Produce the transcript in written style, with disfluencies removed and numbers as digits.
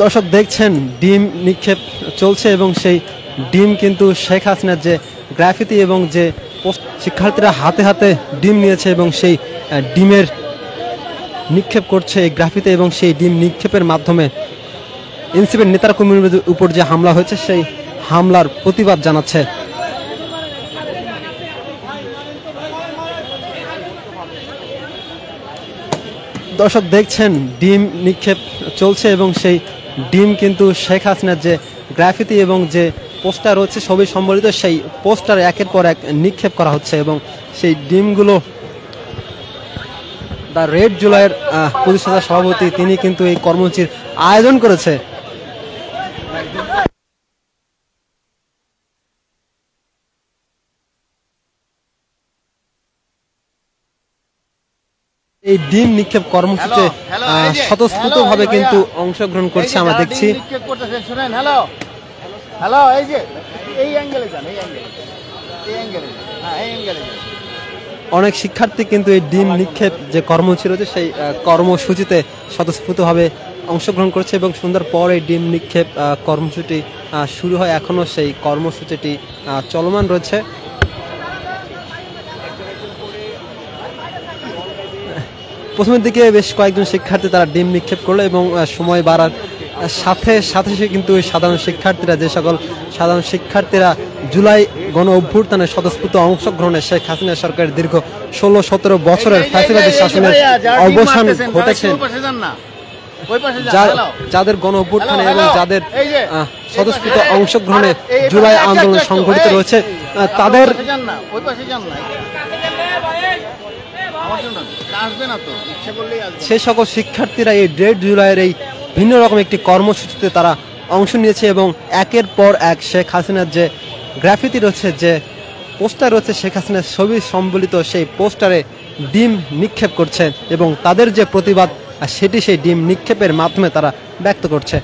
দর্শক দেখছেন ডিম নিক্ষেপ চলছে এবং সেই ডিম কিন্তু শেখ হাসিনার যে গ্রাফিতি এবং যে শিক্ষার্থীরা হাতে হাতে ডিম নিয়েছে এবং সেই ডিমের নিক্ষেপ করছে এই গ্রাফিতি এবং সেই ডিম নিক্ষেপের মাধ্যমে এনসিপির নেতারা কর্মীদের উপর যে হামলা হয়েছে সেই হামলার প্রতিবাদ জানাচ্ছে। দর্শক দেখছেন ডিম নিক্ষেপ চলছে এবং সেই ডিম কিন্তু শেখ হাসিনার যে গ্রাফিতি এবং যে পোস্টার রয়েছে সবই সম্বলিত সেই পোস্টার একের পর এক নিক্ষেপ করা হচ্ছে এবং সেই ডিমগুলো দ্য রেড জুলাইয়ের প্রতিষ্ঠাতা সভাপতি তিনি কিন্তু এই কর্মসূচির আয়োজন করেছে। এই ডিম নিক্ষেপ কর্মসূচিতে স্বতঃস্ফূর্তভাবে কিন্তু অংশগ্রহণ করছে আমরা দেখছি। অনেক শিক্ষার্থী কিন্তু এই ডিম নিক্ষেপ যে কর্মসূচি রয়েছে সেই কর্মসূচিতে স্বতঃস্ফূর্তভাবে অংশগ্রহণ করছে এবং সন্ধ্যার পর এই ডিম নিক্ষেপ কর্মসূচিটি শুরু হয়। এখনো সেই কর্মসূচিটি চলমান রয়েছে। প্রথমের দিকে বেশ কয়েকজন শিক্ষার্থী তারা ডিম নিক্ষেপ করলো এবং সময় বাড়ার সাথে সাথে কিন্তু সাধারণ শিক্ষার্থীরা যে সকল সাধারণ শিক্ষার্থীরা জুলাই গণ অভ্যুত্থানে স্বতঃস্ফূর্ত অংশগ্রহণে শেখ হাসিনা সরকারের দীর্ঘ 16-17 বছরের ফ্যাসিবাদী শাসনের অবসান ঘটেছে, যাদের গণ অভ্যুত্থানে এবং যাদের স্বতঃস্ফূর্ত অংশগ্রহণে জুলাই আন্দোলন সংগঠিত রয়েছে তাদের সেই সকল শিক্ষার্থীরা এই 1.5 জুলাইয়ের এই ভিন্ন রকম একটি কর্মসূচিতে তারা অংশ নিয়েছে এবং একের পর এক শেখ হাসিনার যে গ্রাফিতি রয়েছে যে পোস্টার রয়েছে শেখ হাসিনার ছবি সম্বলিত সেই পোস্টারে ডিম নিক্ষেপ করছে এবং তাদের যে প্রতিবাদ সেটি সেই ডিম নিক্ষেপের মাধ্যমে তারা ব্যক্ত করছে।